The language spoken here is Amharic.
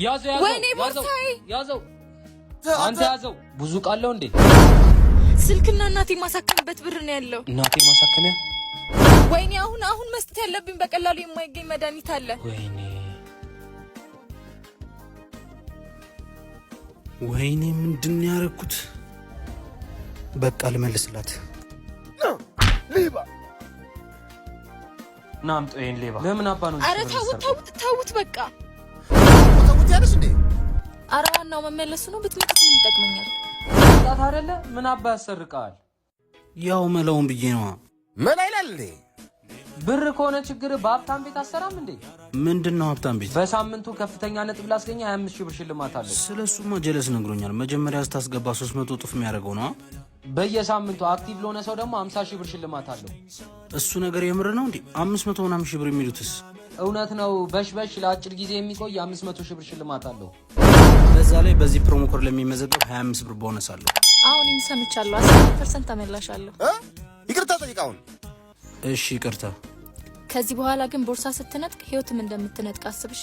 ያዘው ወይኔ ቦርሳዬ ያዘው አንተ ያዘው ብዙ ቃለው እንዴ ስልክና እናቴ ማሳከምበት ብር ነው ያለው እናቴ ማሳከሚያ ወይኔ አሁን መስጠት ያለብኝ በቀላሉ የማይገኝ መድኃኒት አለ ወይኔ ምንድን ያረኩት በቃ ልመልስላት ሌባ ናምጦ ይሄን ሌባ ለምን አባ ነው አረ ታውት በቃ ታውት ያለሽ እንዴ አራዋናው መመለሱ ነው ብትመጣ ምን ይጠቅመኛል ጣት አይደለ ምን አባ ያሰርቃል ያው መላውን ብዬ ነው መላ ይላል እንዴ ብር ከሆነ ችግር በሀብታም ቤት አሰራም እንዴ ምንድነው ሀብታም ቤት በሳምንቱ ከፍተኛ ነጥብ ላስገኛ 25000 ብር ሽልማት አለ ስለሱማ ጀለስ ነግሮኛል መጀመሪያ ስታስገባ 300 እጥፍ የሚያደርገው ነው በየሳምንቱ አክቲቭ ለሆነ ሰው ደግሞ 50000 ብር ሽልማት አለው እሱ ነገር የምር ነው እንዴ 500 ምናምን ሺህ ብር የሚሉትስ እውነት ነው በሽበሽ ለአጭር ጊዜ የሚቆይ 500000 ብር ሽልማት አለው በዛ ላይ በዚህ ፕሮሞ ኮድ ለሚመዘገብ 25 ብር ቦነስ አለው አሁን እንሰምቻለሁ 10% ተመላሻለሁ ይቅርታ ጠይቃውን እሺ ይቅርታ ከዚህ በኋላ ግን ቦርሳ ስትነጥቅ ህይወትም እንደምትነጥቅ አስብሽ